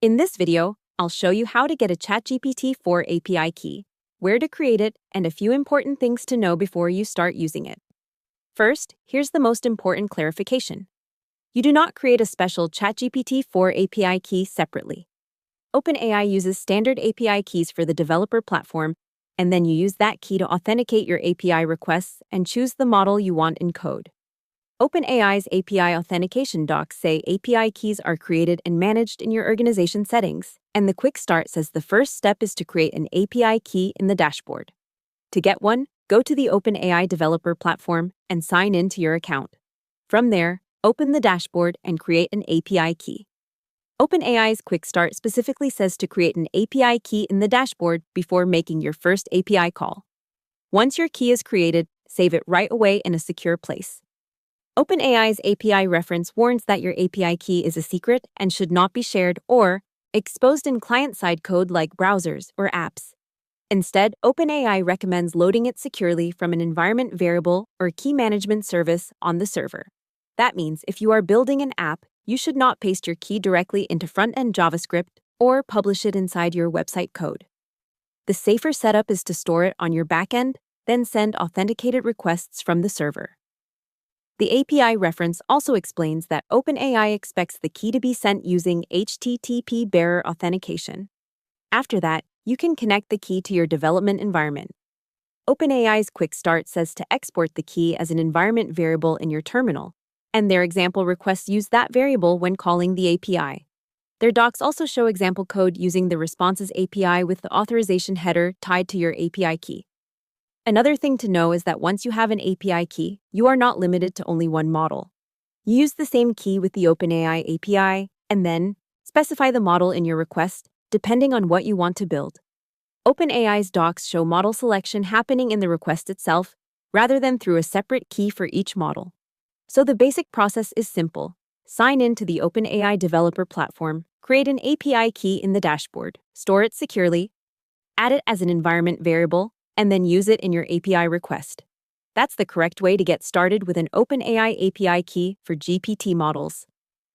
In this video, I'll show you how to get a ChatGPT-4 API key, where to create it, and a few important things to know before you start using it. First, here's the most important clarification. You do not create a special ChatGPT-4 API key separately. OpenAI uses standard API keys for the developer platform, and then you use that key to authenticate your API requests and choose the model you want in code. OpenAI's API authentication docs say API keys are created and managed in your organization settings, and the quick start says the first step is to create an API key in the dashboard. To get one, go to the OpenAI developer platform and sign in to your account. From there, open the dashboard and create an API key. OpenAI's quick start specifically says to create an API key in the dashboard before making your first API call. Once your key is created, save it right away in a secure place. OpenAI's API reference warns that your API key is a secret and should not be shared or exposed in client-side code like browsers or apps. Instead, OpenAI recommends loading it securely from an environment variable or key management service on the server. That means if you are building an app, you should not paste your key directly into front-end JavaScript or publish it inside your website code. The safer setup is to store it on your backend, then send authenticated requests from the server. The API reference also explains that OpenAI expects the key to be sent using HTTP bearer authentication. After that, you can connect the key to your development environment. OpenAI's quick start says to export the key as an environment variable in your terminal, and their example requests use that variable when calling the API. Their docs also show example code using the responses API with the authorization header tied to your API key. Another thing to know is that once you have an API key, you are not limited to only one model. You use the same key with the OpenAI API, and then specify the model in your request, depending on what you want to build. OpenAI's docs show model selection happening in the request itself, rather than through a separate key for each model. So the basic process is simple. Sign in to the OpenAI developer platform, create an API key in the dashboard, store it securely, add it as an environment variable, and then use it in your API request. That's the correct way to get started with an OpenAI API key for GPT models.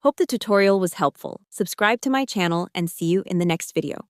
Hope the tutorial was helpful. Subscribe to my channel and see you in the next video.